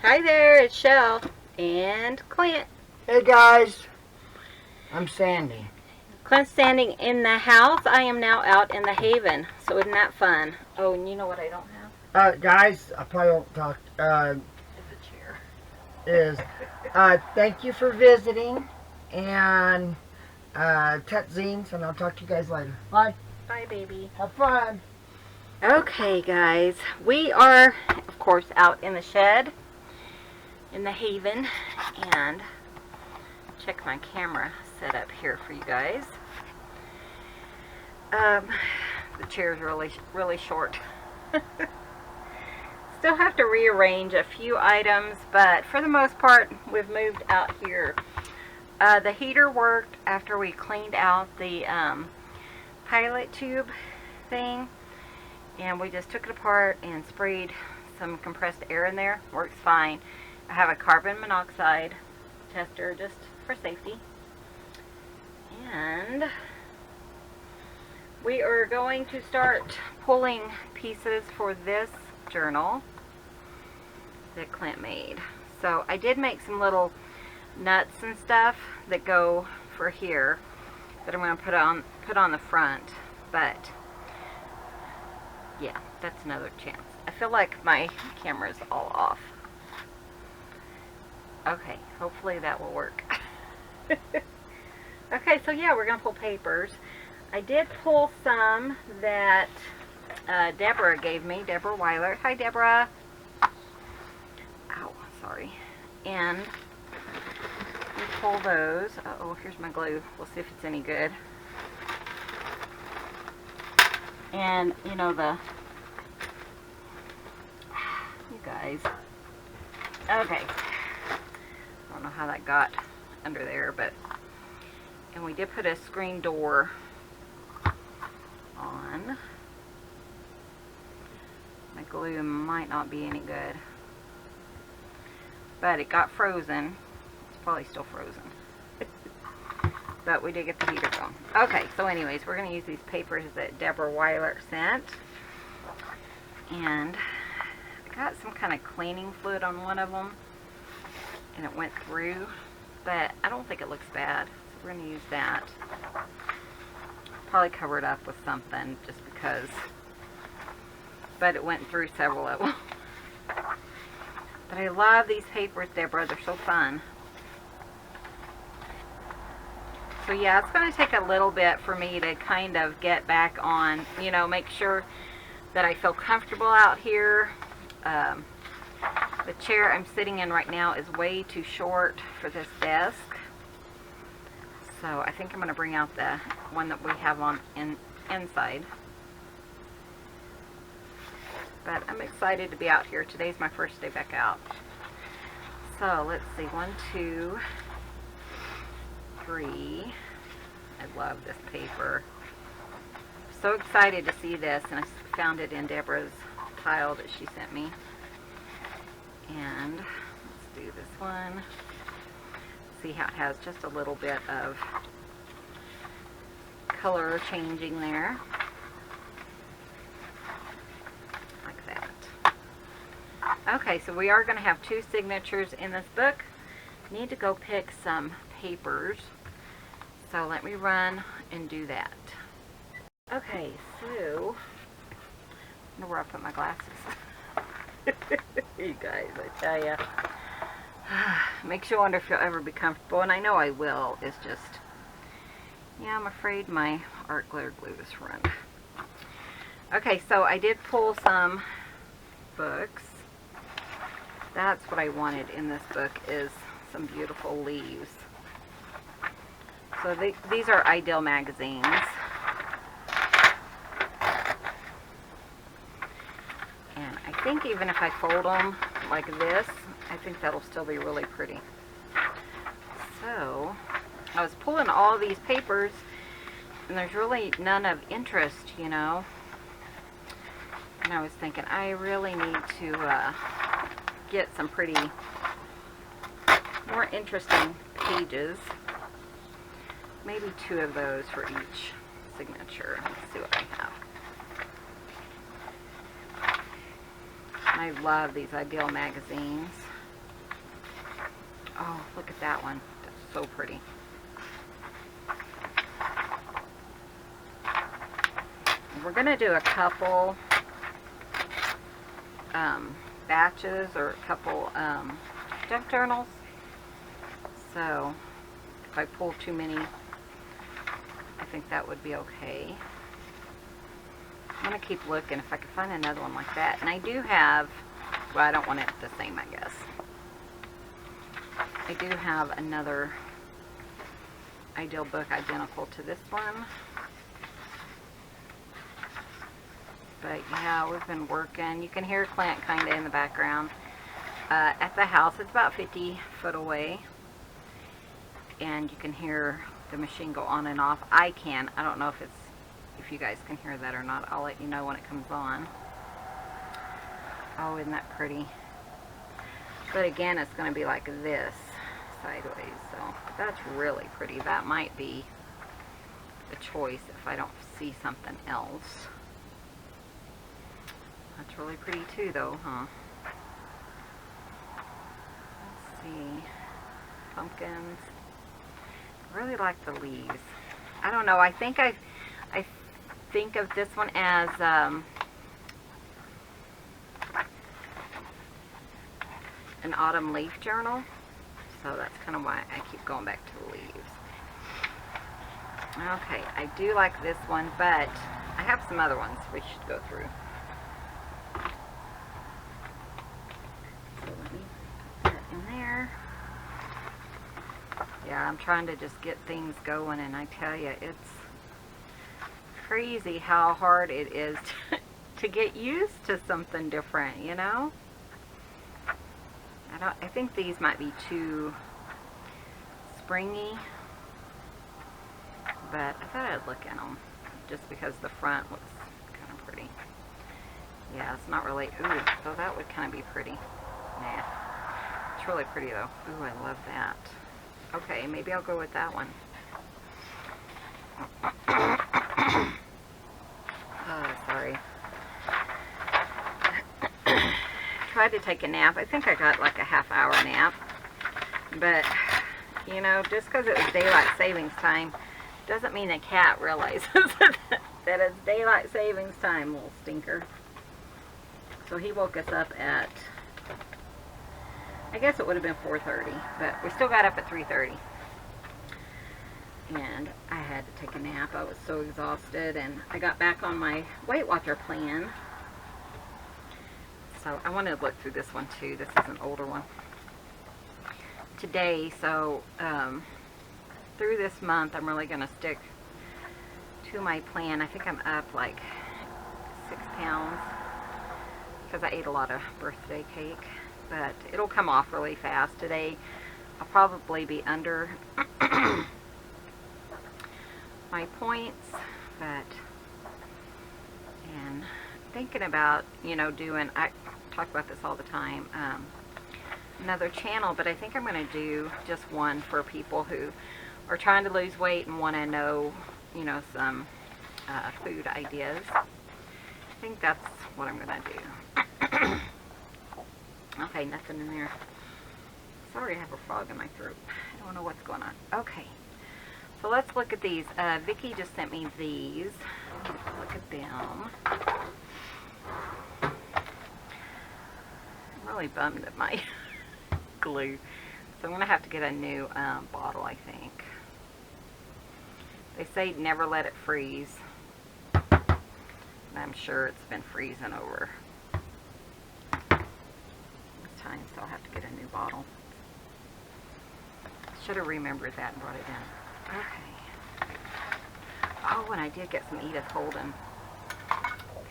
Hi there, it's Chelle and Clint. Hey guys, I'm Sandy. Clint's standing in the house. I am now out in the haven. So isn't that fun? Oh, and you know what I don't have? Guys, I probably won't talk. Is a chair. Is Thank you for visiting and zines, and I'll talk to you guys later. Bye. Bye, baby. Have fun. Okay, guys. We are, of course, out in the shed in the haven, and check my camera setup here for you guys. The chair's really short. Still have to rearrange a few items, but for the most part, we've moved out here. The heater worked after we cleaned out the pilot tube thing, and we just took it apart and sprayed some compressed air in there. Works fine. I have a carbon monoxide tester just for safety. And we are going to start pulling pieces for this journal that Clint made. So I did make some little nuts and stuff that go for here that I'm going to put on the front, but yeah, that's another chance. I feel like my camera's all off. Okay, hopefully that will work. Okay, so yeah, we're going to pull papers. I did pull some that Deborah gave me, Deborah Weiler. Hi, Deborah. Ow, sorry. And we pull those. Uh-oh, here's my glue. We'll see if it's any good. And, you know, you guys. Okay. I don't know how that got under there, but, and we did put a screen door on. My glue might not be any good, but it got frozen. It's probably still frozen. But we did get the heater going. Okay, so anyways, we're going to use these papers that Deborah Weiler sent. And I got some kind of cleaning fluid on one of them, and it went through, but I don't think it looks bad. So we're going to use that. Probably cover it up with something just because, but it went through several of them. But I love these papers, Deborah. They're so fun. So yeah, it's going to take a little bit for me to kind of get back on, you know, make sure that I feel comfortable out here. The chair I'm sitting in right now is way too short for this desk. So I think I'm going to bring out the one that we have on inside. But I'm excited to be out here. Today's my first day back out. So let's see, 1, 2, 3. I love this paper. So excited to see this, and I found it in Deborah's pile that she sent me. And let's do this one. See how it has just a little bit of color changing there. Like that. Okay, so we are going to have 2 signatures in this book. Need to go pick some papers. So let me run and do that. Okay, so I wonder where I put my glasses. You guys, I tell ya. Makes you wonder if you'll ever be comfortable, and I know I will. It's just, yeah, I'm afraid my art glue is run. Okay, so I did pull some books. That's what I wanted in this book, is some beautiful leaves. So these are Ideal magazines. And I think even if I fold them like this, I think that'll still be really pretty. So I was pulling all these papers, and there's really none of interest, you know. And I was thinking, I really need to get some pretty, more interesting pages. Maybe 2 of those for each signature. Let's see what I have. I love these Ideal magazines. Oh, look at that one. That's so pretty. We're going to do a couple batches or a couple junk journals. So if I pull too many, I think that would be okay. I'm going to keep looking if I can find another one like that. And I do have, well, I don't want it the same, I guess. I do have another ideal book identical to this one. But yeah, we've been working. You can hear Clint kind of in the background. At the house, it's about 50 foot away. And you can hear the machine go on and off. I can. I don't know if you guys can hear that or not. I'll let you know when it comes on. Oh, isn't that pretty? But again, it's going to be like this, sideways. So that's really pretty. That might be the choice if I don't see something else. That's really pretty too, though, huh? Let's see. Pumpkins. I really like the leaves. I don't know. I think I think of this one as an autumn leaf journal. So that's kind of why I keep going back to the leaves. Okay, I do like this one, but I have some other ones we should go through. So let me put that in there. Yeah, I'm trying to just get things going, and I tell you, it's crazy how hard it is to get used to something different, you know? I think these might be too springy, but I thought I'd look at them just because the front looks kind of pretty. Yeah, it's not really, ooh, so that would kind of be pretty. Nah, it's really pretty though. Ooh, I love that. Okay, maybe I'll go with that one. Oh, sorry. Tried to take a nap. I think I got like a half-hour nap. But, you know, just because it was daylight savings time doesn't mean the cat realizes that it's daylight savings time, little stinker. So he woke us up at, I guess it would have been 4:30, but we still got up at 3:30. And I had to take a nap. I was so exhausted, and I got back on my Weight Watcher plan. So I wanted to look through this one too. This is an older one. Today, so through this month, I'm really going to stick to my plan. I think I'm up like 6 pounds because I ate a lot of birthday cake. But it'll come off really fast. Today, I'll probably be under my points, but, and thinking about, you know, doing, I talk about this all the time, another channel, but I think I'm going to do just one for people who are trying to lose weight and want to know, you know, some food ideas. I think that's what I'm going to do. Okay, nothing in there. Sorry, I have a frog in my throat. I don't know what's going on. Okay, so let's look at these. Vicki just sent me these. Look at them. I'm really bummed at my glue. So I'm going to have to get a new bottle, I think. They say never let it freeze. I'm sure it's been freezing over time, so I'll have to get a new bottle. Should have remembered that and brought it in. Okay. Oh, and I did get some Edith Holden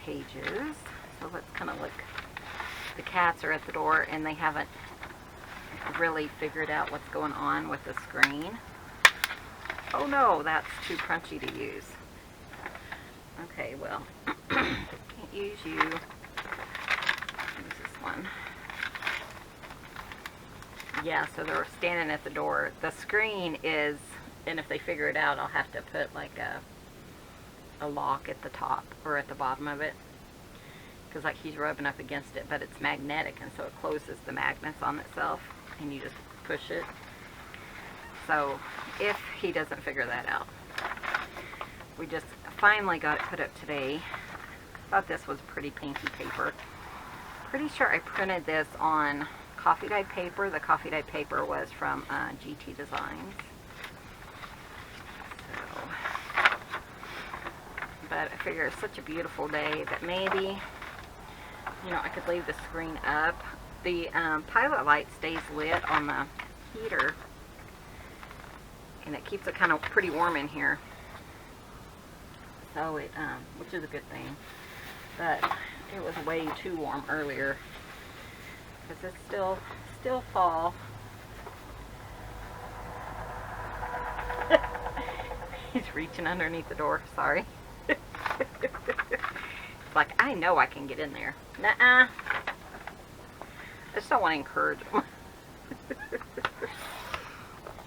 pages. So let's kind of look. The cats are at the door and they haven't really figured out what's going on with the screen. Oh no, that's too crunchy to use. Okay, well, can't use you. Use this one. Yeah, so they're standing at the door. The screen is, and if they figure it out, I'll have to put like a lock at the top or at the bottom of it. Because like he's rubbing up against it, but it's magnetic, and so it closes the magnets on itself, and you just push it. So if he doesn't figure that out. We just finally got it put up today. Thought this was pretty pinky paper. Pretty sure I printed this on coffee dyed paper. The coffee dyed paper was from GT Designs. So, but I figure it's such a beautiful day that maybe, you know, I could leave the screen up. The pilot light stays lit on the heater, and it keeps it kind of pretty warm in here. So it, which is a good thing. But it was way too warm earlier because it's still fall. He's reaching underneath the door. Sorry. It's like, I know I can get in there. Nuh-uh. I just don't want to encourage him.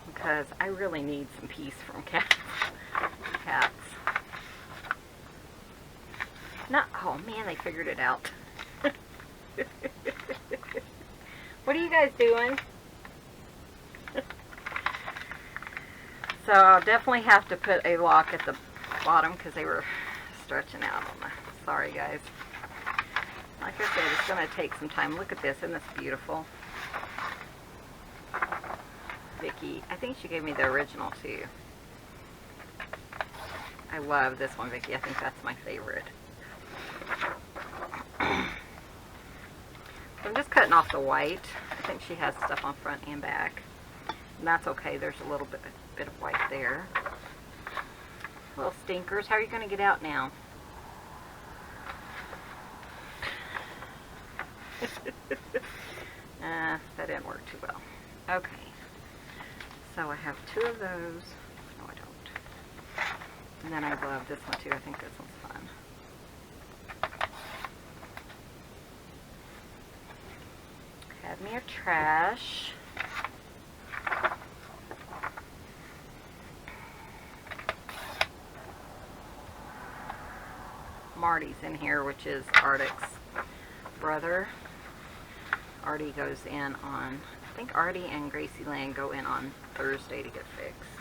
Because I really need some peace from cats. No, oh man, they figured it out. What are you guys doing? So I'll definitely have to put a lock at the bottom because they were stretching out on the, sorry guys. Like I said, it's going to take some time. Look at this, isn't this beautiful? Vicky, I think she gave me the original too. I love this one, Vicky. I think that's my favorite. I'm just cutting off the white. I think she has stuff on front and back. And that's okay. There's a little bit of white there. Little stinkers. How are you going to get out now? That didn't work too well. Okay. So I have 2 of those. No, I don't. And then I love this one too. I think this one's fun. Had me a trash. Marty's in here, which is Arctic's brother. Artie goes in on, I think Artie and Gracie Lane go in on Thursday to get fixed.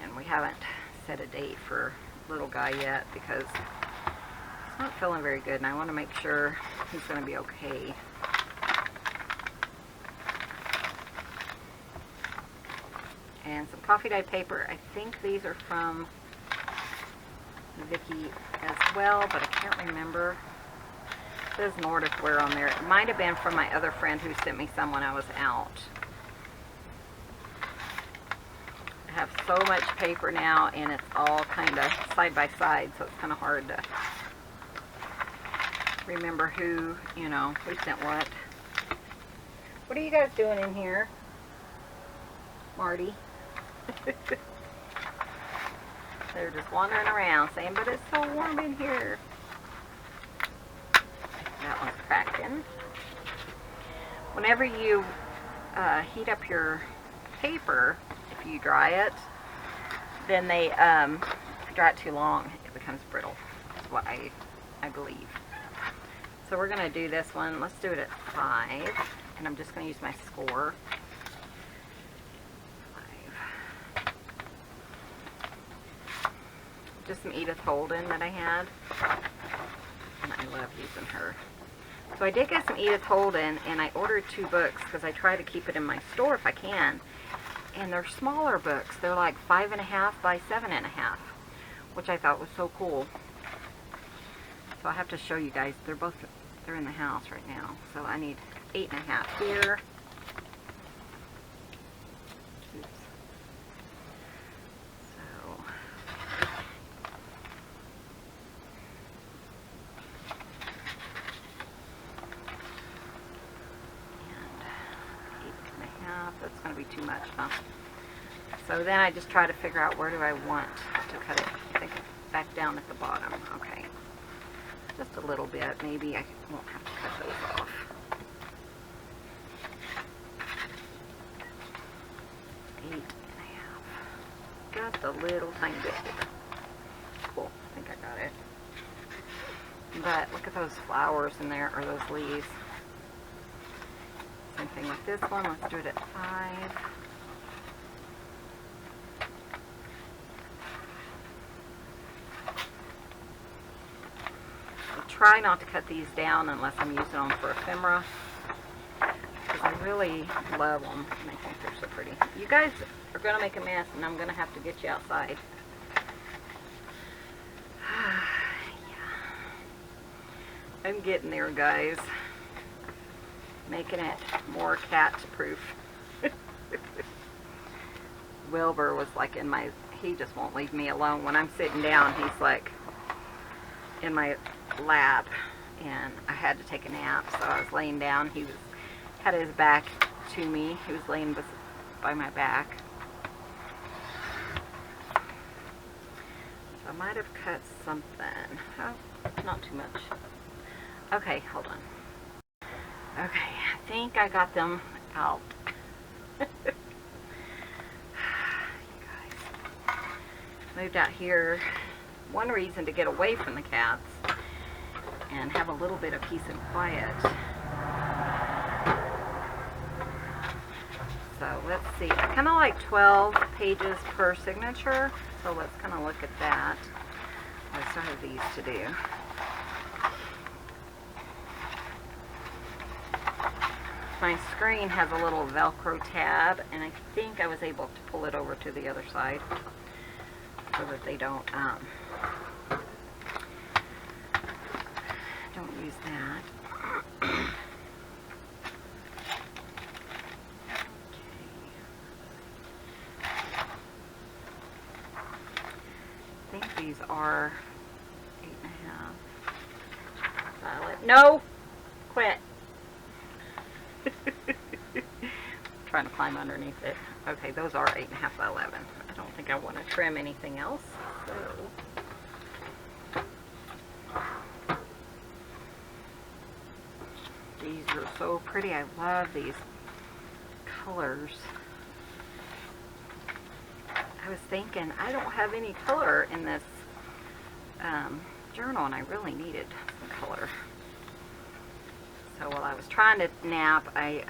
And we haven't set a date for little guy yet because he's not feeling very good and I want to make sure he's going to be okay. And some coffee dyed paper. I think these are from Vicky as well, but I can't remember. It says Nordic Wear on there. It might have been from my other friend who sent me some when I was out. I have so much paper now and it's all kind of side by side, so it's kind of hard to remember who, you know, who sent what. What are you guys doing in here? Marty. They're just wandering around saying, but it's so warm in here. That one's cracking. Whenever you heat up your paper, if you dry it, then they, if you dry it too long, it becomes brittle. That's what I believe. So we're going to do this one. Let's do it at 5. And I'm just going to use my score. 5. Just some Edith Holden that I had. And I love using her. So I did get some Edith Holden, and I ordered 2 books because I try to keep it in my store if I can. And they're smaller books. They're like 5.5 by 7.5, which I thought was so cool. So I have to show you guys. They're in the house right now. So I need 8.5 here. Oops. So. That's going to be too much, huh? So then I just try to figure out where do I want to cut it. I think back down at the bottom. Okay. Just a little bit. Maybe I won't have to cut those off. 8.5. Just a little tiny bit. Cool. I think I got it. But look at those flowers in there, or those leaves. And thing with this one. Let's do it at 5. Try not to cut these down unless I'm using them for ephemera, because I really love them and I think they're so pretty. You guys are going to make a mess and I'm going to have to get you outside. Yeah. I'm getting there, guys. Making it more cat proof. Wilbur was like in my, he just won't leave me alone. When I'm sitting down, he's like in my lap, and I had to take a nap, so I was laying down. He had his back to me. He was laying by my back. So I might have cut something. Oh, not too much. Okay, hold on. Okay, I think I got them out. You guys. Moved out here. One reason to get away from the cats and have a little bit of peace and quiet. So let's see. I kind of like 12 pages per signature. So let's kind of look at that. I still have these to do. My screen has a little Velcro tab, and I think I was able to pull it over to the other side so that they don't use that. Okay. I think these are 8.5. Violet. No! Quit. Trying to climb underneath it. Okay, those are 8.5 by 11. I don't think I want to trim anything else. So. These are so pretty. I love these colors. I was thinking, I don't have any color in this journal, and I really needed some color. So while I was trying to nap, I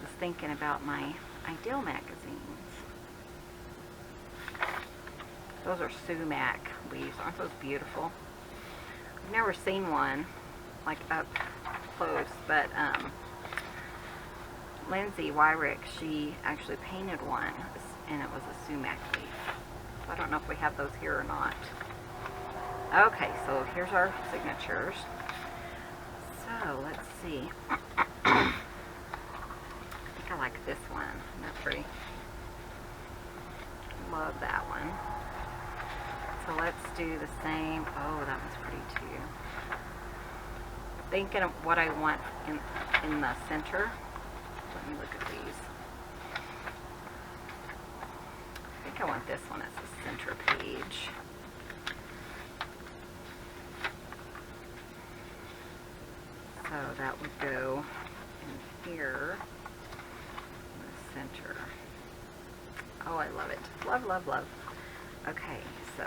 was thinking about my Ideal magazines. Those are sumac leaves. Aren't those beautiful? I've never seen one like up close, but Lindsay Wyrick, she actually painted one, and it was a sumac leaf. So I don't know if we have those here or not. Okay, so here's our signatures. So let's see. I think I like this one. Isn't that pretty? Love that one. So let's do the same. Oh, that one's pretty too. Thinking of what I want in the center. Let me look at these. I think I want this one as the center page. So that would go in here in the center. Oh, I love it. Love, love, love. Okay, so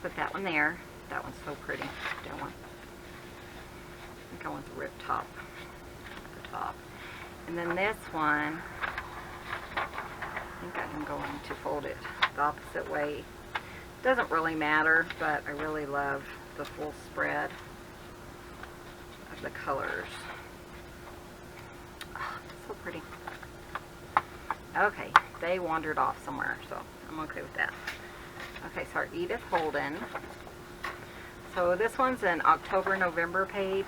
put that one there. That one's so pretty. That one. I think I want the rip top at the top. And then this one, I think I'm going to fold it the opposite way. Doesn't really matter, but I really love the full spread of the colors. Oh, so pretty. Okay, they wandered off somewhere, so I'm okay with that. Okay, so our Edith Holden. So this one's an October-November page.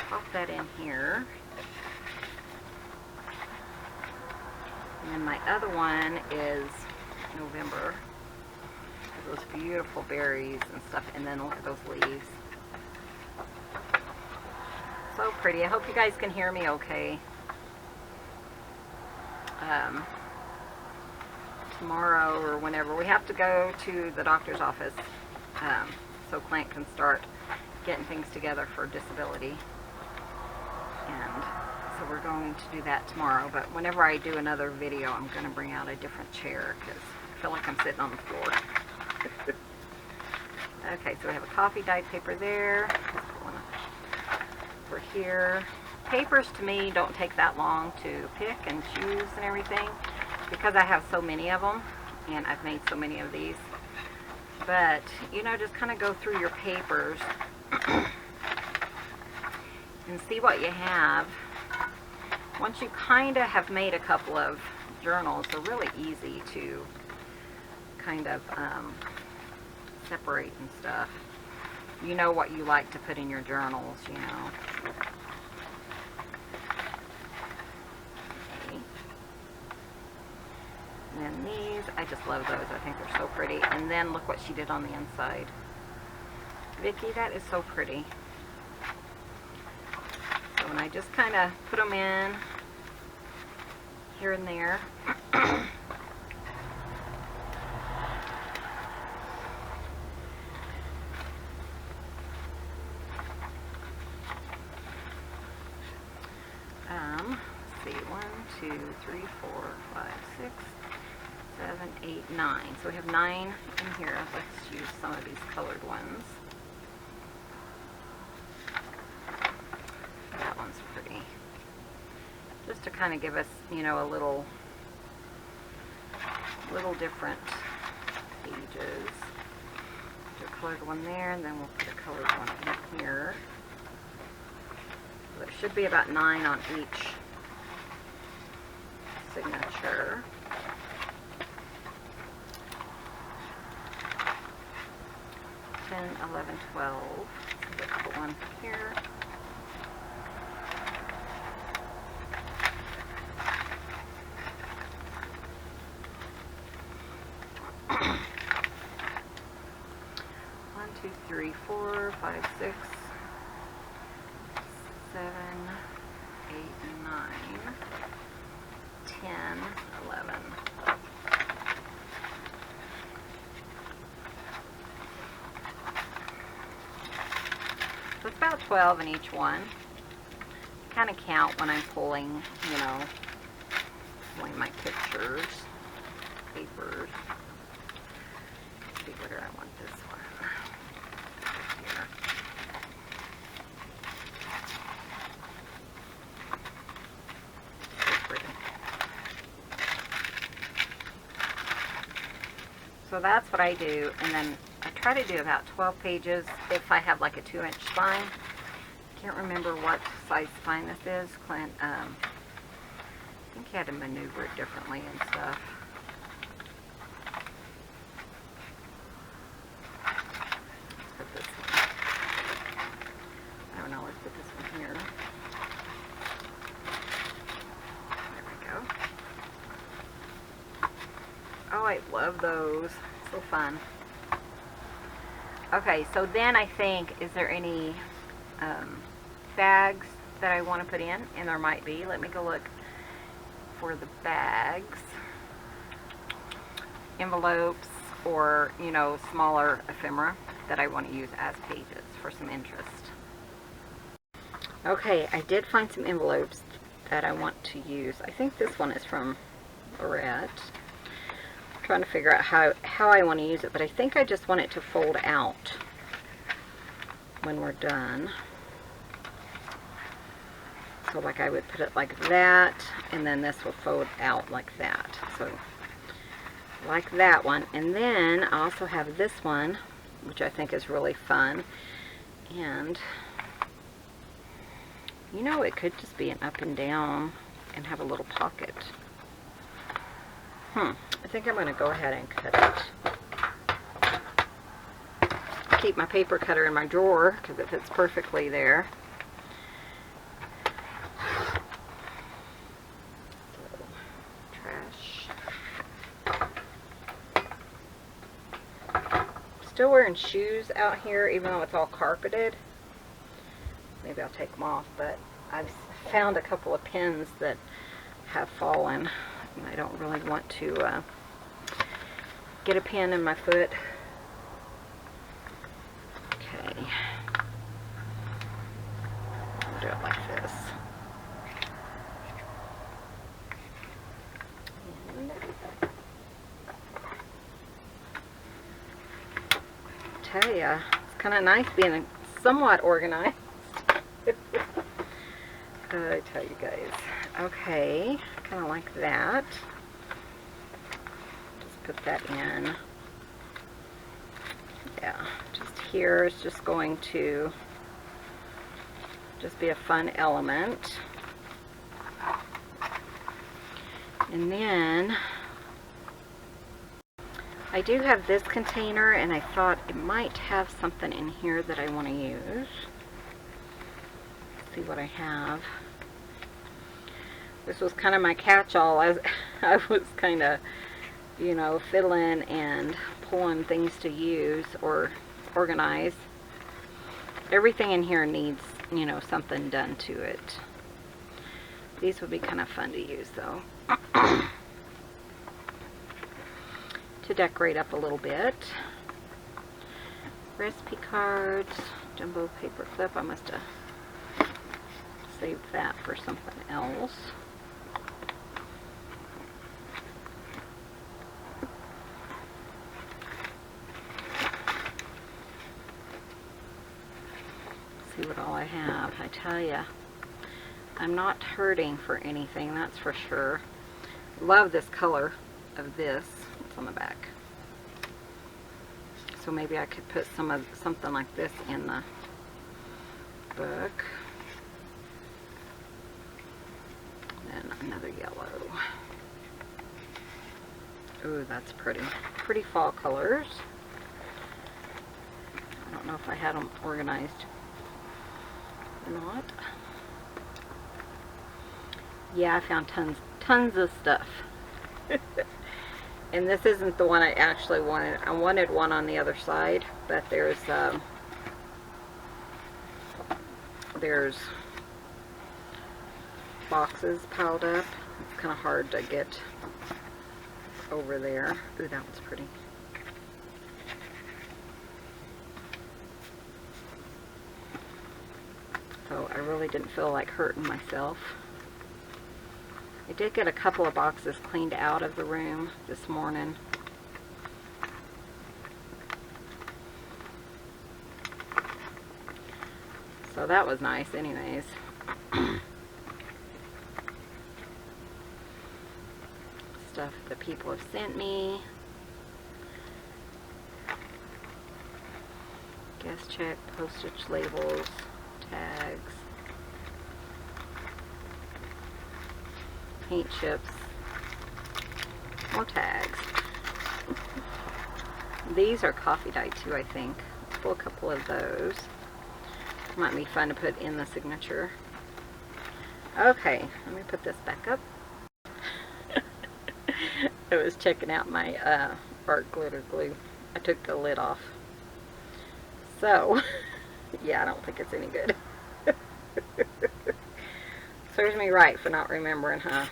Pop that in here. And then my other one is November. Those beautiful berries and stuff, and then look at those leaves. So pretty. I hope you guys can hear me okay. Tomorrow or whenever we have to go to the doctor's office, so Clint can start getting things together for disability, and so we're going to do that tomorrow. But whenever I do another video, I'm going to bring out a different chair because I feel like I'm sitting on the floor. Okay, so we have a coffee dyed paper there. Let's put one over here. Papers to me don't take that long to pick and choose and everything because I have so many of them and I've made so many of these. But, you know, just kind of go through your papers and see what you have. Once you kind of have made a couple of journals, they're really easy to kind of separate and stuff. You know what you like to put in your journals, you know. Okay. And then these, I just love those. I think they're so pretty. And then look what she did on the inside. Vicki, that is so pretty. So when I just kind of put them in here and there. Let's see, 1, 2, 3, 4, 5, 6, 7, 8, 9. So we have 9 in here. Let's use some of these colored ones. That one's pretty. Just to kind of give us, you know, a little different pages. Do a colored one there, and then we'll put a colored one in here. So there should be about 9 on each signature. Ten, 11, 12. So let's put one here. One, 2, 3, 4, 5, 6, 7, 8, 9, 10, 11. So it's about 12 in each one. Kind of count when I'm pulling, you know, pulling my pictures, papers. Let's see, where do I want this one? Here. So pretty. So that's what I do, and then I try to do about 12 pages if I have like a 2-inch spine. I can't remember what size spine this is. Clint, I think he had to maneuver it differently and stuff. Let's put this one. I don't know, let's put this one here. There we go. Oh, I love those. So fun. Okay, so then I think, is there any bags that I want to put in? And there might be. Let me go look for the bags. Envelopes or, you know, smaller ephemera that I want to use as pages for some interest. Okay, I did find some envelopes that I want to use. I think this one is from Lorette. Trying to figure out how I want to use it, but I think I just want it to fold out when we're done. So like I would put it like that, and then this will fold out like that. So like that one. And then I also have this one, which I think is really fun. And you know, it could just be an up and down and have a little pocket. I think I'm going to go ahead and cut it. Keep my paper cutter in my drawer because it fits perfectly there. So, trash. Still wearing shoes out here even though it's all carpeted. Maybe I'll take them off, but I've found a couple of pins that have fallen. I don't really want to get a pin in my foot. Okay. I'll do it like this. And tell you, it's kind of nice being somewhat organized. I tell you guys. Okay, kind of like that. Just put that in. Yeah, just here is just going to just be a fun element. And then I do have this container, and I thought it might have something in here that I want to use. Let's see what I have. This was kind of my catch-all as I was kind of, you know, fiddling and pulling things to use or organize. Everything in here needs, you know, something done to it. These would be kind of fun to use though. To decorate up a little bit. Recipe cards, jumbo paper clip. I must have saved that for something else. See what all I have. I tell ya, I'm not hurting for anything, that's for sure. Love this color of this. It's on the back. So maybe I could put something like this in the book. And another yellow. Ooh, that's pretty. Pretty fall colors. I don't know if I had them organized or not. Yeah, I found tons of stuff. And this isn't the one I actually wanted. I wanted one on the other side, but there's boxes piled up. It's kind of hard to get over there. Ooh, that one's pretty. So I really didn't feel like hurting myself. I did get a couple of boxes cleaned out of the room this morning. So that was nice anyways. Stuff that people have sent me. Guest check, postage labels, tags. Paint chips, more tags. These are coffee dye too, I think. Let's pull a couple of those. Might be fun to put in the signature. Okay, let me put this back up. I was checking out my art glitter glue. I took the lid off. So, yeah, I don't think it's any good. Serves me right for not remembering, huh?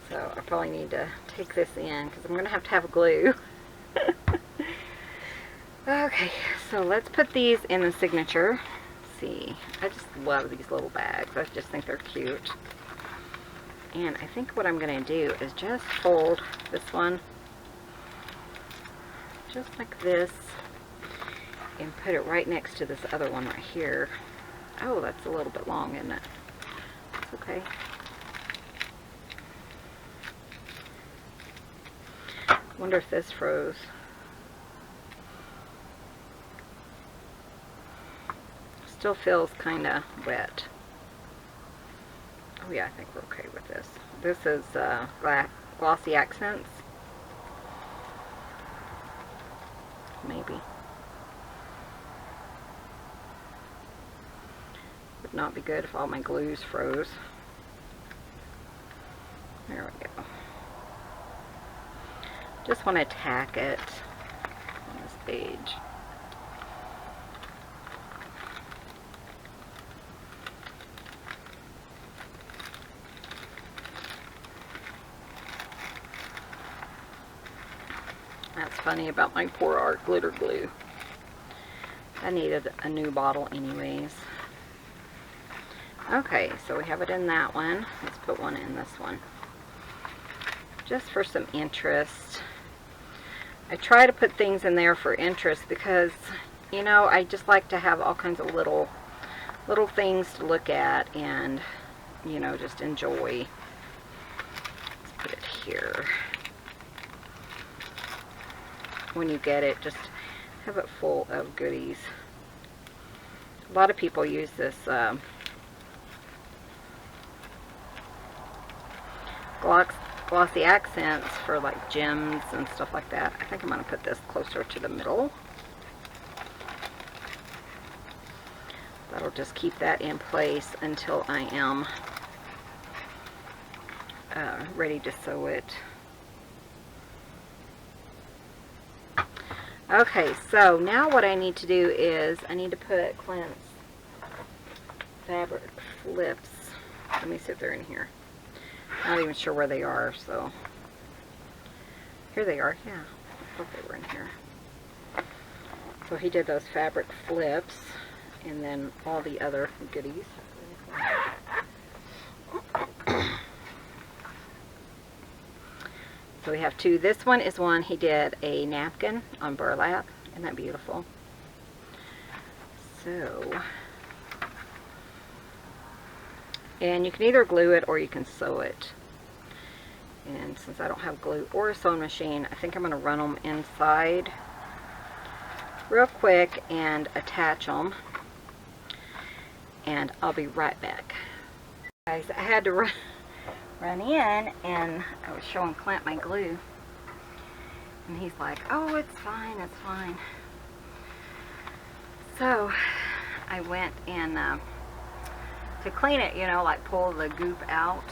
So I probably need to take this in because I'm going to have glue. Okay, so let's put these in the signature. Let's see, I just love these little bags. I just think they're cute. And I think what I'm going to do is just fold this one just like this and put it right next to this other one right here. Oh, that's a little bit long, isn't it? Okay. Wonder if this froze. Still feels kind of wet. Oh yeah, I think we're okay with this. This is Glossy Accents. Maybe. Would not be good if all my glues froze. There we go. Just want to tack it on this page. That's funny about my poor art glitter glue. I needed a new bottle anyways. Okay, so we have it in that one. Let's put one in this one. Just for some interest. I try to put things in there for interest because, you know, I just like to have all kinds of little things to look at and, you know, just enjoy. Let's put it here. When you get it, just have it full of goodies. A lot of people use this glossy accents for like gems and stuff like that. I think I'm going to put this closer to the middle. That'll just keep that in place until I am ready to sew it. Okay, so now what I need to do is I need to put Clint's fabric flips. Let me see if they're in here. Not even sure where they are, so here they are. Yeah, I thought they were in here. So he did those fabric flips and then all the other goodies. So we have two. This one is one he did a napkin on burlap. Isn't that beautiful? So, and you can either glue it or you can sew it. And since I don't have glue or a sewing machine, I think I'm going to run them inside real quick and attach them. And I'll be right back. Guys, I had to run in and I was showing Clint my glue. And he's like, oh, it's fine, it's fine. So I went and to clean it, you know, like pull the goop out.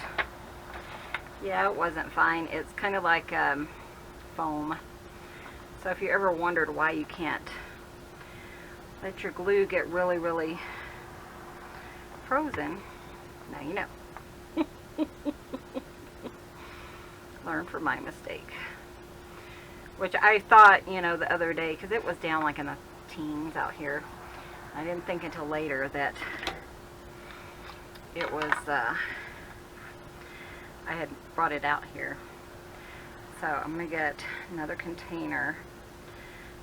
Yeah, it wasn't fine. It's kind of like foam. So if you ever wondered why you can't let your glue get really, really frozen, now you know. Learn from my mistake. Which I thought, you know, the other day, because it was down like in the teens out here. I didn't think until later that it was, I had brought it out here. So I'm going to get another container,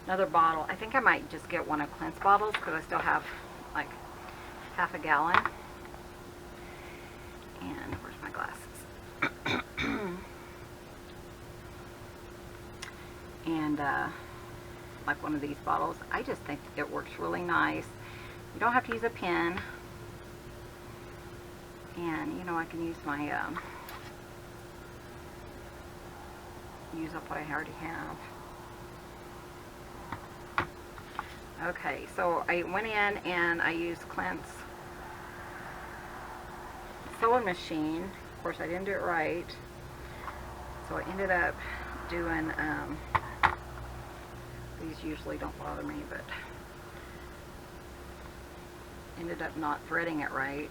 another bottle. I think I might just get one of Clint's bottles because I still have like half a gallon. And where's my glasses? And like one of these bottles. I just think it works really nice. You don't have to use a pen. And you know, I can use my use up what I already have. Okay, so I went in and I used Clint's sewing machine. Of course, I didn't do it right, so I ended up doing these usually don't bother me, but ended up not threading it right.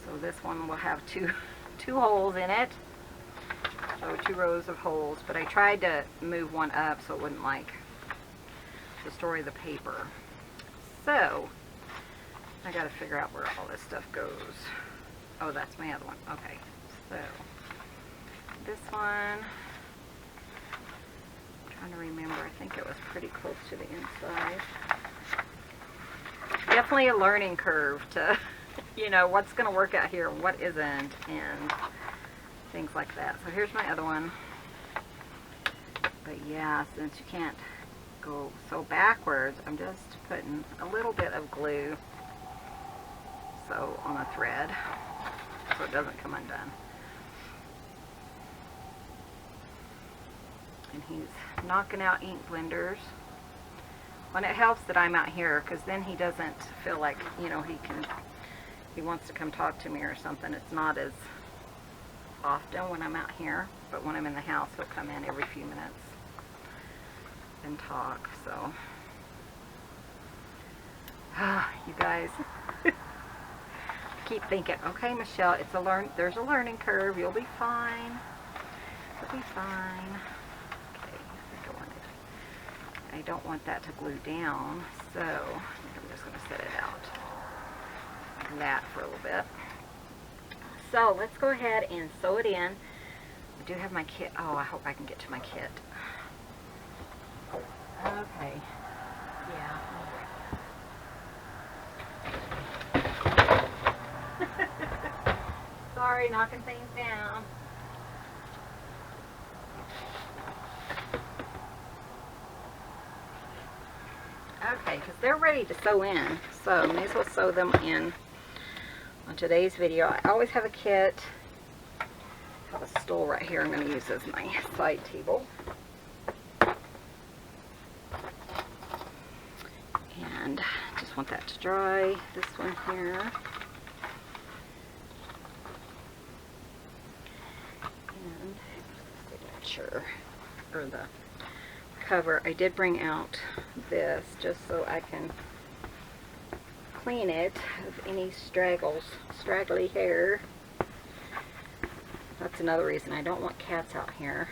So this one will have two holes in it, so 2 rows of holes, but I tried to move one up so it wouldn't like destroy the paper. So I got to figure out where all this stuff goes. Oh, that's my other one. Okay, so this one, I'm trying to remember, I think it was pretty close to the inside. Definitely a learning curve to, you know, what's going to work out here and what isn't, and things like that. So here's my other one. But yeah, since you can't go so backwards, I'm just putting a little bit of glue so on a thread so it doesn't come undone. And he's knocking out ink blenders. When it helps that I'm out here, because then he doesn't feel like, you know, he wants to come talk to me or something. It's not as often when I'm out here, but when I'm in the house, he'll come in every few minutes and talk. So, you guys, keep thinking, okay, Michelle, it's there's a learning curve. You'll be fine. You'll be fine. I don't want that to glue down, so I'm just going to set it out like that for a little bit. So let's go ahead and sew it in. I do have my kit. Oh, I hope I can get to my kit. Okay. Yeah. Sorry, knocking things down. Okay, because they're ready to sew in, so may as well sew them in on today's video. I always have a kit. I have a stool right here I'm going to use as my side table. And just want that to dry. This one here. And the signature, or the cover. I did bring out this just so I can clean it of any straggly hair. That's another reason I don't want cats out here.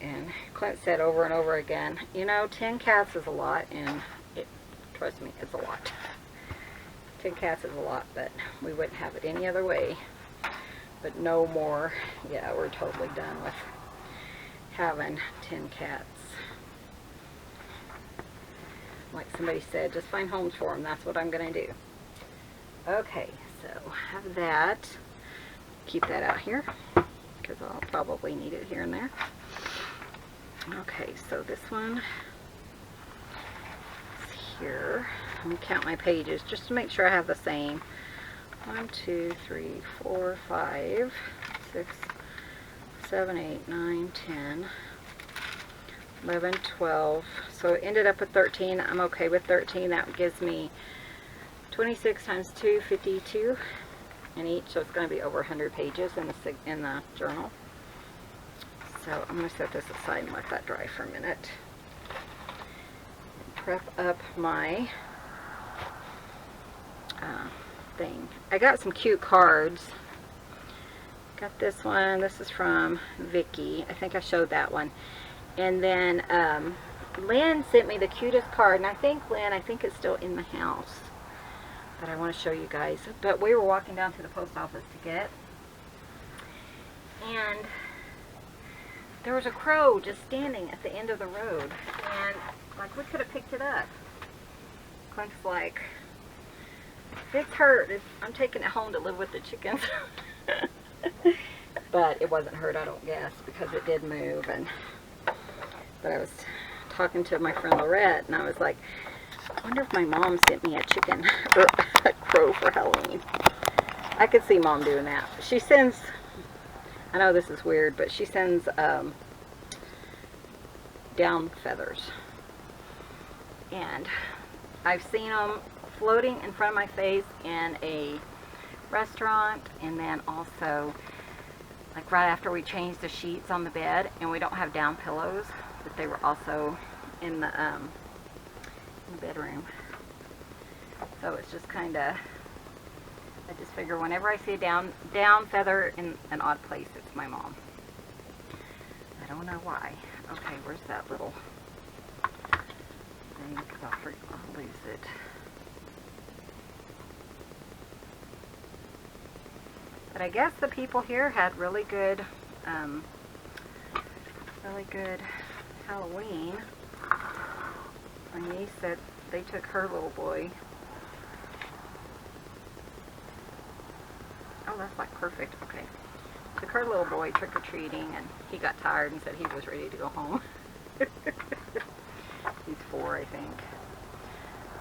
And Clint said over and over again, you know, 10 cats is a lot, and trust me, it's a lot. 10 cats is a lot, but we wouldn't have it any other way. But no more. Yeah, we're totally done with having 10 cats. Like somebody said, just find homes for them. That's what I'm going to do. Okay, so have that. Keep that out here because I'll probably need it here and there. Okay, so this one is here. Let me count my pages just to make sure I have the same. 1, 2, 3, 4, 5, 6, 7, 8, 9, 10, 11, 12. So it ended up with 13. I'm okay with 13. That gives me 26 times 2, 52 in each. So it's going to be over 100 pages in the journal. So I'm going to set this aside and let that dry for a minute. Prep up my thing. I got some cute cards. Got this one. This is from Vicky. I think I showed that one. And then Lynn sent me the cutest card. And I think, Lynn, it's still in the house that I want to show you guys. But we were walking down to the post office to get. And there was a crow just standing at the end of the road. And, like, we could have picked it up. Clint's like, it's hurt. I'm taking it home to live with the chickens. But it wasn't hurt, I don't guess, because it did move. But I was talking to my friend Lorette, and I was like, I wonder if my mom sent me a chicken or a crow for Halloween. I could see Mom doing that. She sends, I know this is weird, but she sends down feathers. And I've seen them floating in front of my face in a restaurant, and then also like right after we changed the sheets on the bed, and we don't have down pillows, but they were also in the bedroom. So it's just kind of, I just figure whenever I see a down feather in an odd place, it's my mom. I don't know why. Okay, where's that little thing? Because I'll lose it. But I guess the people here had really good Halloween. My niece said they took her little boy. Oh, that's like perfect. Okay. Took her little boy trick-or-treating, and he got tired and said he was ready to go home. He's 4, I think.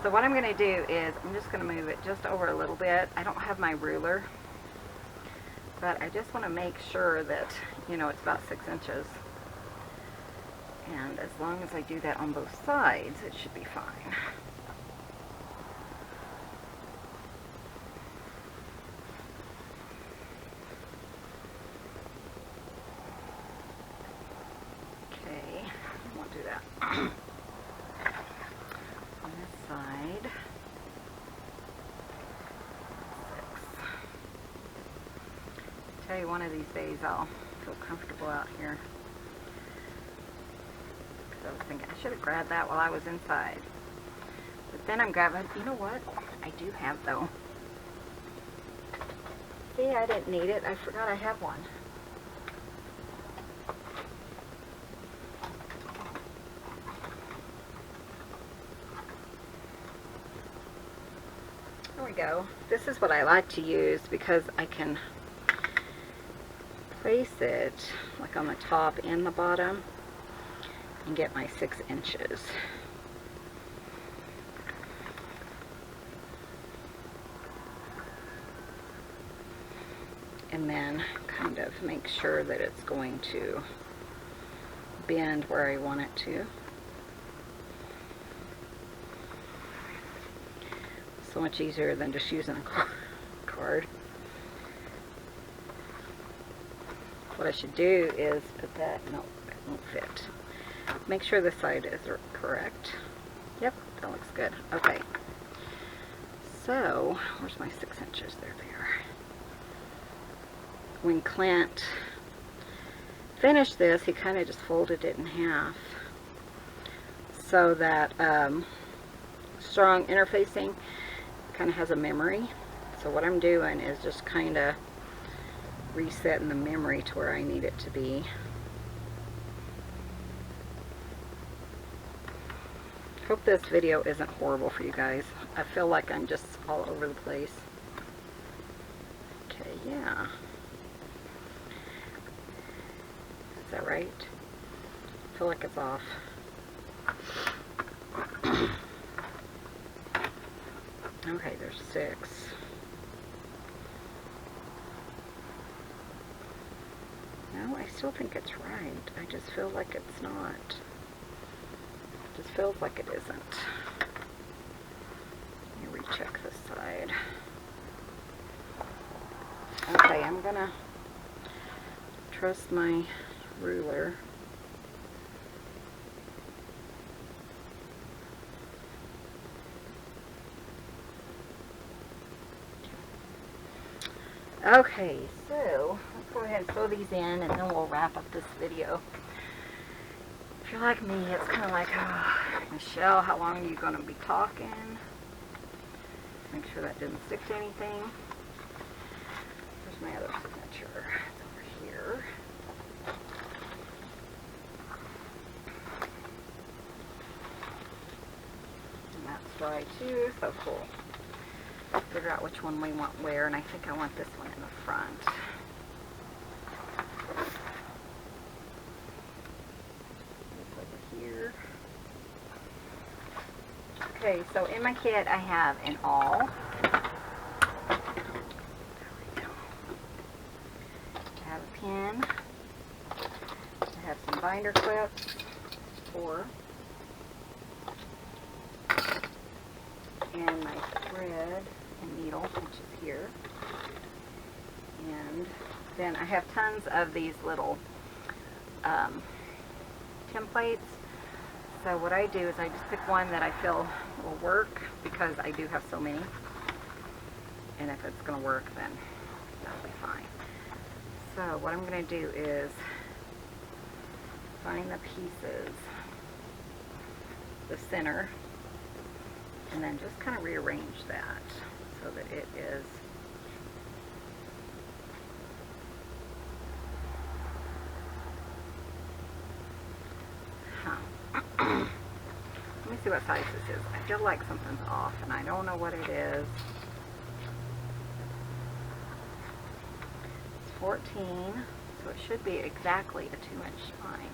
So what I'm going to do is I'm just going to move it just over a little bit. I don't have my ruler, but I just want to make sure that, you know, it's about 6 inches. And as long as I do that on both sides, it should be fine. Okay, I won't do that. On this side, 6. Tell you, one of these days I'll feel comfortable out here. I was thinking I should have grabbed that while I was inside. But then I'm grabbing, you know what? I do have though. See, I didn't need it. I forgot I have one. There we go. This is what I like to use because I can place it like on the top and the bottom and get my 6 inches. And then kind of make sure that it's going to bend where I want it to. So much easier than just using a card. What I should do is put that, no, that won't fit. Make sure the side is correct. Yep, that looks good. Okay. So, where's my 6 inches? There they are. When Clint finished this, he kind of just folded it in half so that strong interfacing kind of has a memory. So what I'm doing is just kind of resetting the memory to where I need it to be. Hope this video isn't horrible for you guys. I feel like I'm just all over the place. Okay, yeah. Is that right? I feel like it's off. Okay, there's 6. No, I still think it's right. I just feel like it's not. It just feels like it isn't. Let me recheck this side. Okay, I'm gonna trust my ruler. Okay, so let's go ahead and throw these in and then we'll wrap up this video. If you're like me, it's kind of like, oh, Michelle, how long are you going to be talking? Make sure that didn't stick to anything. Where's my other signature? It's over here. And that's dry too, so cool. Figure out which one we want where, and I think I want this one in the front. This over here. Okay, so in my kit I have an awl. I have a pin. I have some binder clips, 4. And my thread and needle, which is here. And then I have tons of these little templates. So what I do is I just pick one that I feel will work because I do have so many. And if it's going to work, then that'll be fine. So what I'm going to do is find the pieces, the center, and then just kind of rearrange that so that it is let me see what size this is. I feel like something's off and I don't know what it is. It's 14, so it should be exactly a 2-inch line.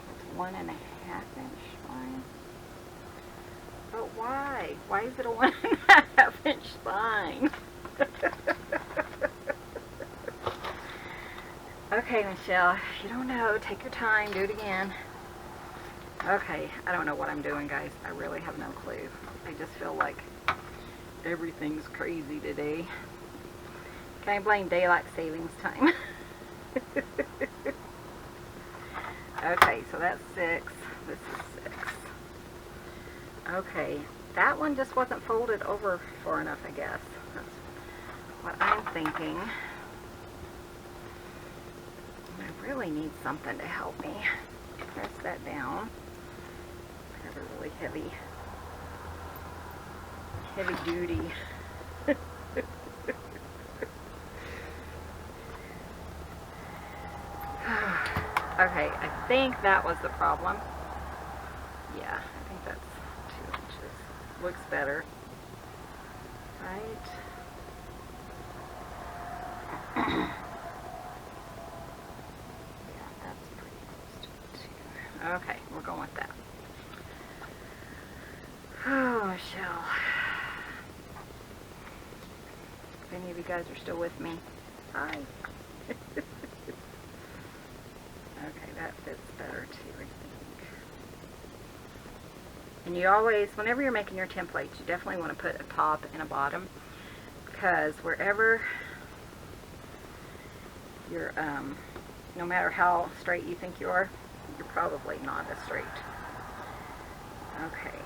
It's 1.5 inch line. But why? Why is it a 1.5 inch line? Okay, Michelle, if you don't know, take your time, do it again. Okay, I don't know what I'm doing, guys. I really have no clue. I just feel like everything's crazy today. Can I blame daylight savings time? Okay, so that's 6. This is 6. Okay, that one just wasn't folded over far enough, I guess. That's what I'm thinking. I really need something to help me. Press that down. I have a really heavy duty Okay, I think that was the problem. Yeah, I think that's 2 inches. Looks better. Right? Yeah, that's pretty close to it too. Okay, we're going with that. Oh, Chelle. If any of you guys are still with me, hi. Okay, that fits better too, I think. And you always, whenever you're making your templates, you definitely want to put a top and a bottom, because wherever you're, no matter how straight you think you are, you're probably not as straight. Okay,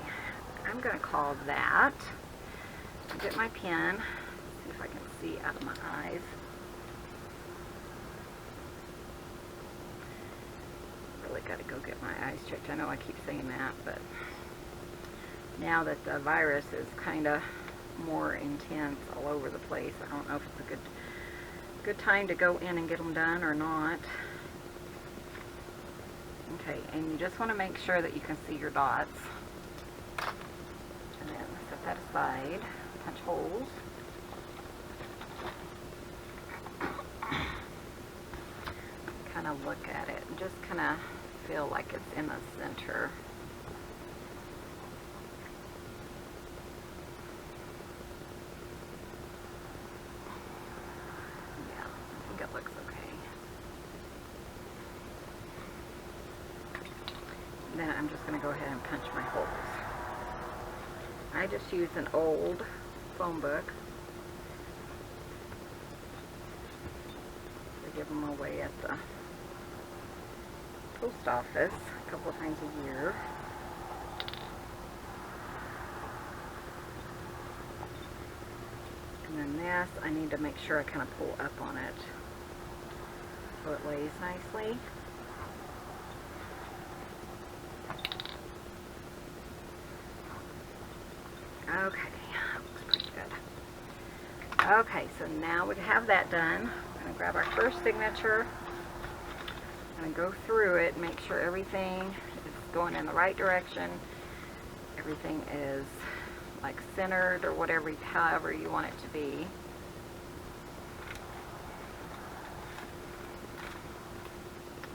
I'm going to call that. I'll get my pen, see if I can see out of my eyes. Really got to go get my eyes checked. I know I keep saying that, but now that the virus is kind of more intense all over the place, I don't know if it's a good time to go in and get them done or not. Okay, and you just want to make sure that you can see your dots. And then set that aside, punch holes. Kind of look at it and just kind of feel like it's in the center. Yeah, I think it looks okay. Then I'm just going to go ahead and punch my holes. I just used an old phone book. They give them away at the post office a couple of times a year. And then this, I need to make sure I kind of pull up on it so it lays nicely. Okay, that looks pretty good. Okay, so now we have that done. We're going to grab our first signature. I'm going to go through it and make sure everything is going in the right direction. Everything is like centered or whatever, however you want it to be.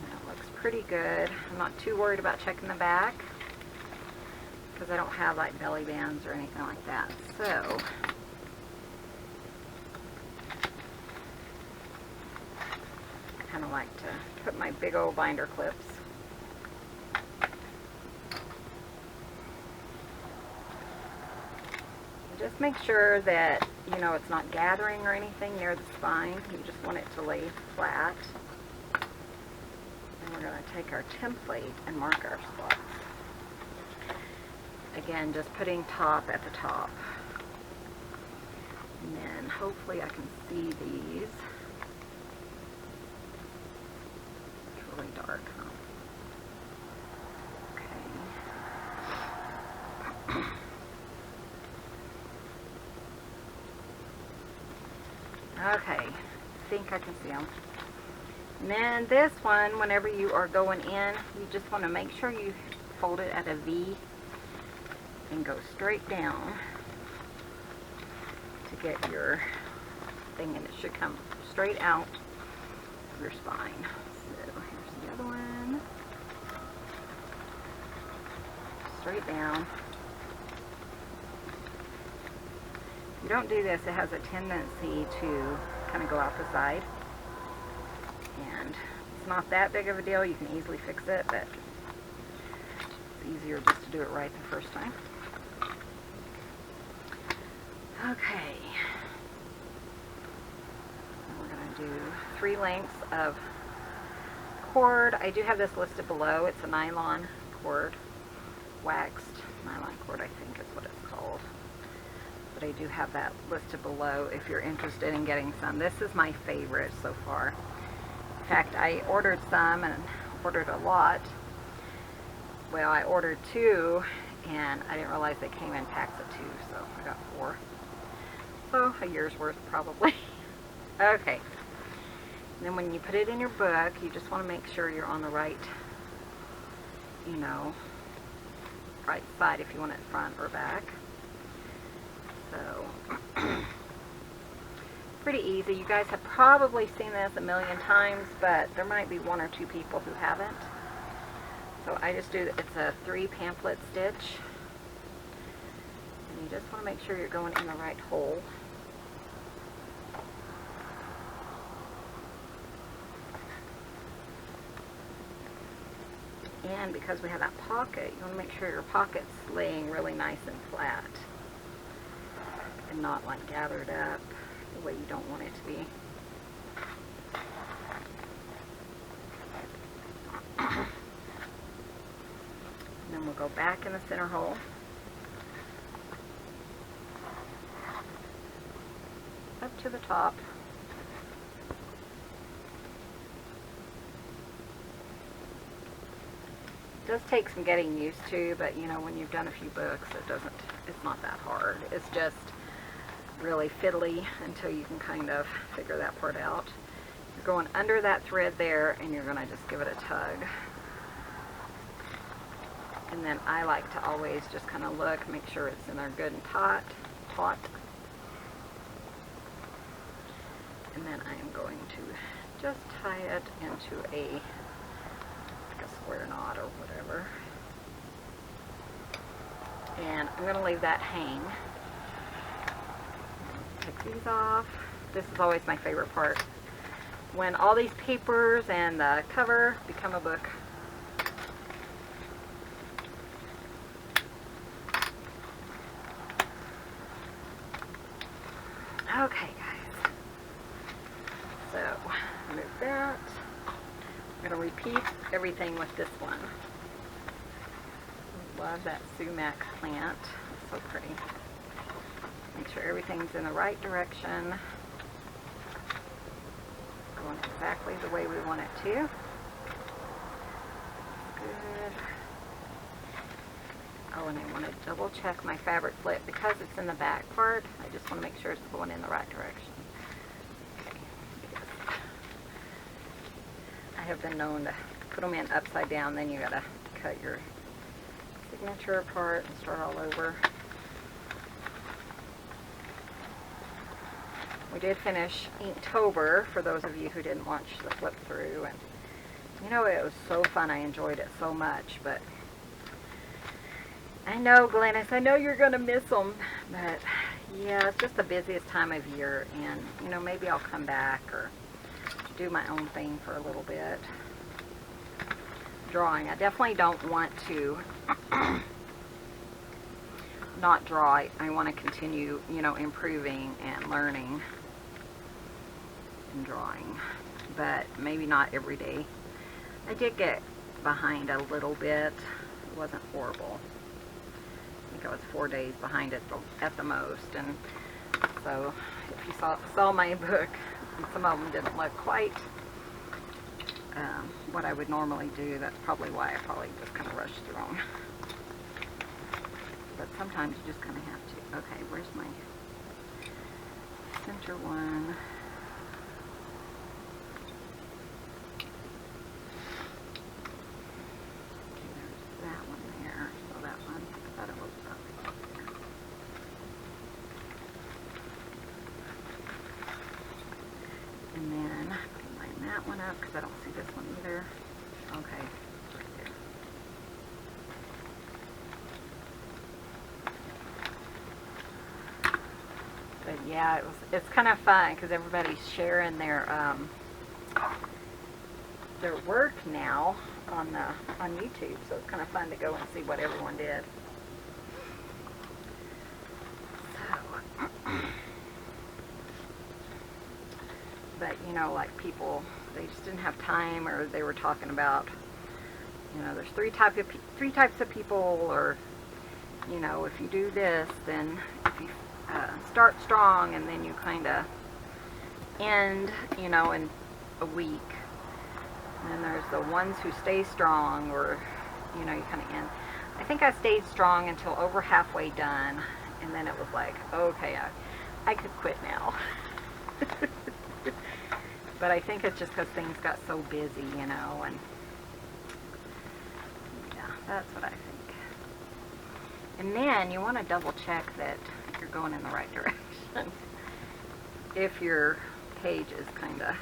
That looks pretty good. I'm not too worried about checking the back because I don't have like belly bands or anything like that. So I kind of like to put my big old binder clips. And just make sure that, you know, it's not gathering or anything near the spine. You just want it to lay flat. And we're going to take our template and mark our spots. Again, just putting top at the top. And then hopefully I can see these. It's really dark, huh? Okay. Okay, I think I can see them. And then this one, whenever you are going in, you just want to make sure you fold it at a V and go straight down to get your thing, and it should come straight out of your spine. So here's the other one. Straight down. If you don't do this, it has a tendency to kind of go out the side. And it's not that big of a deal. You can easily fix it, but it's easier just to do it right the first time. Okay. And we're going to do 3 lengths of cord. I do have this listed below. It's a nylon cord. Waxed nylon cord, I think is what it's called. But I do have that listed below if you're interested in getting some. This is my favorite so far. In fact, I ordered some and ordered a lot. Well, I ordered 2 and I didn't realize they came in packs of 2, so I got 4. So a year's worth probably. Okay. And then when you put it in your book, you just want to make sure you're on the right, you know, right side if you want it front or back. So, pretty easy. You guys have probably seen this a million times, but there might be one or two people who haven't. So I just do, it's a 3 pamphlet stitch. And you just want to make sure you're going in the right hole. And because we have that pocket, you want to make sure your pocket's laying really nice and flat and not like gathered up the way you don't want it to be. And then we'll go back in the center hole. Up to the top. It does take some getting used to, but you know, when you've done a few books, it's not that hard. It's just really fiddly until you can kind of figure that part out. You're going under that thread there, and you're going to just give it a tug. And then I like to always just kind of look, make sure it's in there good and taut. And then I am going to just tie it into a square knot or whatever. And I'm going to leave that hang. Take these off. This is always my favorite part. When all these papers and the cover become a book. Okay, guys. So, move that. I'm going to repeat everything with this one. Love that sumac plant. It's so pretty. Make sure everything's in the right direction. Going exactly the way we want it to. Good. Oh, and I want to double check my fabric flip because it's in the back part. I just want to make sure it's going in the right direction. I have been known to put them in upside down, then you gotta cut your signature apart and start all over. We did finish Inktober for those of you who didn't watch the flip through, and you know, it was so fun. I enjoyed it so much, but I know, Glennis, I know you're gonna miss them, but yeah, it's just the busiest time of year, and you know, maybe I'll come back or do my own thing for a little bit. Drawing, I definitely don't want to not draw. I want to continue, you know, improving and learning and drawing, but maybe not every day. I did get behind a little bit. It wasn't horrible. I think I was 4 days behind at the most, and so if you saw my book, and some of them didn't look quite what I would normally do. That's probably why I probably just kind of rushed through them. But sometimes you just kind of have to. Okay, where's my center one? Okay, there's that one there. So that one, I thought it was up there. And then line that one up because I don't see this one either. Okay, right there. But yeah, it's kind of fun because everybody's sharing their work now on YouTube, so it's kind of fun to go and see what everyone did. But you know, like people, they just didn't have time, or they were talking about, you know, there's three types of people, or you know, if you do this, then if you start strong and then you kind of end, you know, in a week. And then there's the ones who stay strong, or you know, you kind of end. I think I stayed strong until over halfway done, and then it was like, okay, I could quit now. But I think it's just because things got so busy, you know, and yeah, that's what I think. And then you want to double check that you're going in the right direction. If your page is kind of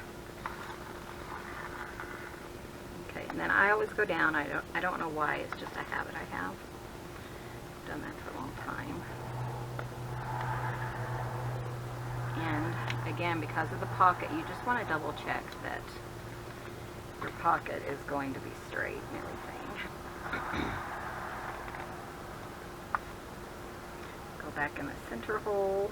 okay, and then I always go down. I don't know why. It's just a habit I have. I've done that for a long time. And again, because of the pocket, you just want to double check that your pocket is going to be straight and everything. Go back in the center hole.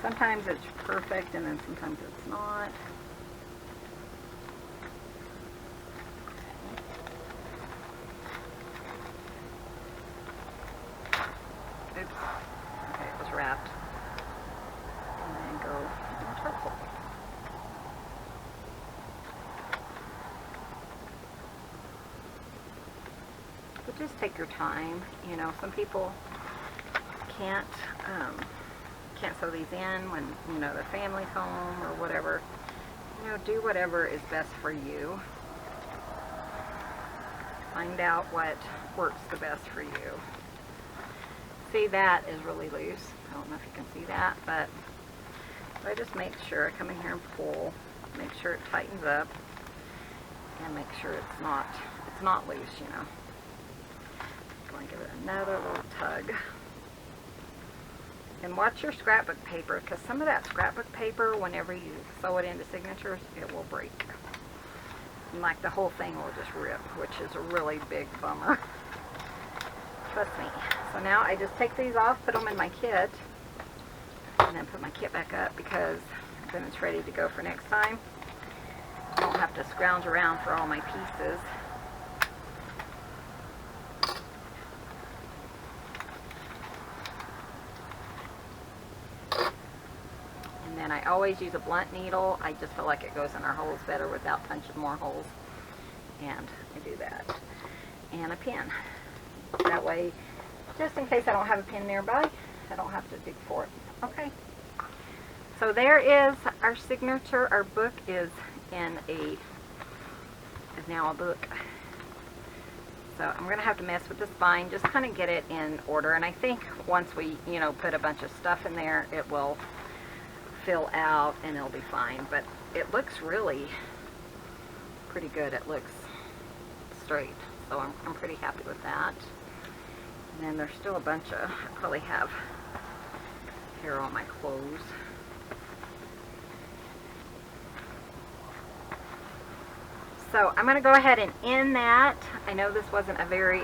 Sometimes it's perfect and then sometimes it's not. Oops. Okay, it was wrapped. And then go in the charcoal. But just take your time. You know, some people can't sew these in when, you know, the family's home or whatever. You know, do whatever is best for you. Find out what works the best for you. See, that is really loose. I don't know if you can see that, but I just make sure I come in here and pull, make sure it tightens up, and make sure it's not loose, you know. Going to give it another little tug. And watch your scrapbook paper, because some of that scrapbook paper, whenever you sew it into signatures, it will break. And like the whole thing will just rip, which is a really big bummer. Trust me. So now I just take these off, put them in my kit, and then put my kit back up, because then it's ready to go for next time. I don't have to scrounge around for all my pieces. And then I always use a blunt needle. I just feel like it goes in our holes better without punching more holes. And I do that. And a pin. That way, just in case I don't have a pin nearby, I don't have to dig for it. Okay. So there is our signature. Our book is now a book. So I'm going to have to mess with the spine, just kind of get it in order. And I think once we, you know, put a bunch of stuff in there, it will fill out and it'll be fine. But it looks really pretty good. It looks straight. So I'm pretty happy with that. And then there's still a bunch of, I probably have hair on my clothes. So I'm going to go ahead and end that. I know this wasn't a very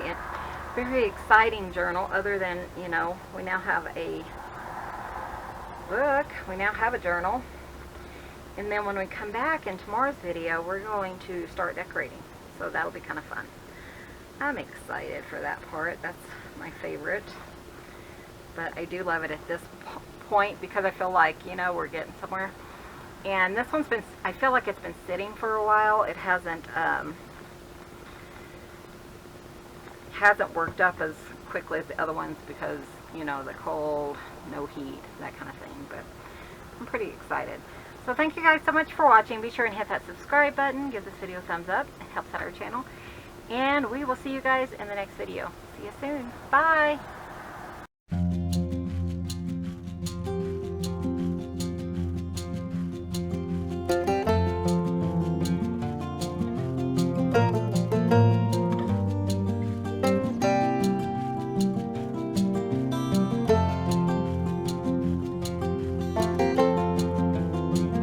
exciting journal, other than, you know, we now have a book. We now have a journal. And then when we come back in tomorrow's video, we're going to start decorating. So that'll be kind of fun. I'm excited for that part. That's my favorite. But I do love it at this point, because I feel like, you know, we're getting somewhere. And this one's been, I feel like it's been sitting for a while. It hasn't worked up as quickly as the other ones, because, you know, the cold, no heat, that kind of thing. But I'm pretty excited. So thank you guys so much for watching. Be sure and hit that subscribe button. Give this video a thumbs up. It helps out our channel. And we will see you guys in the next video. See you soon. Bye.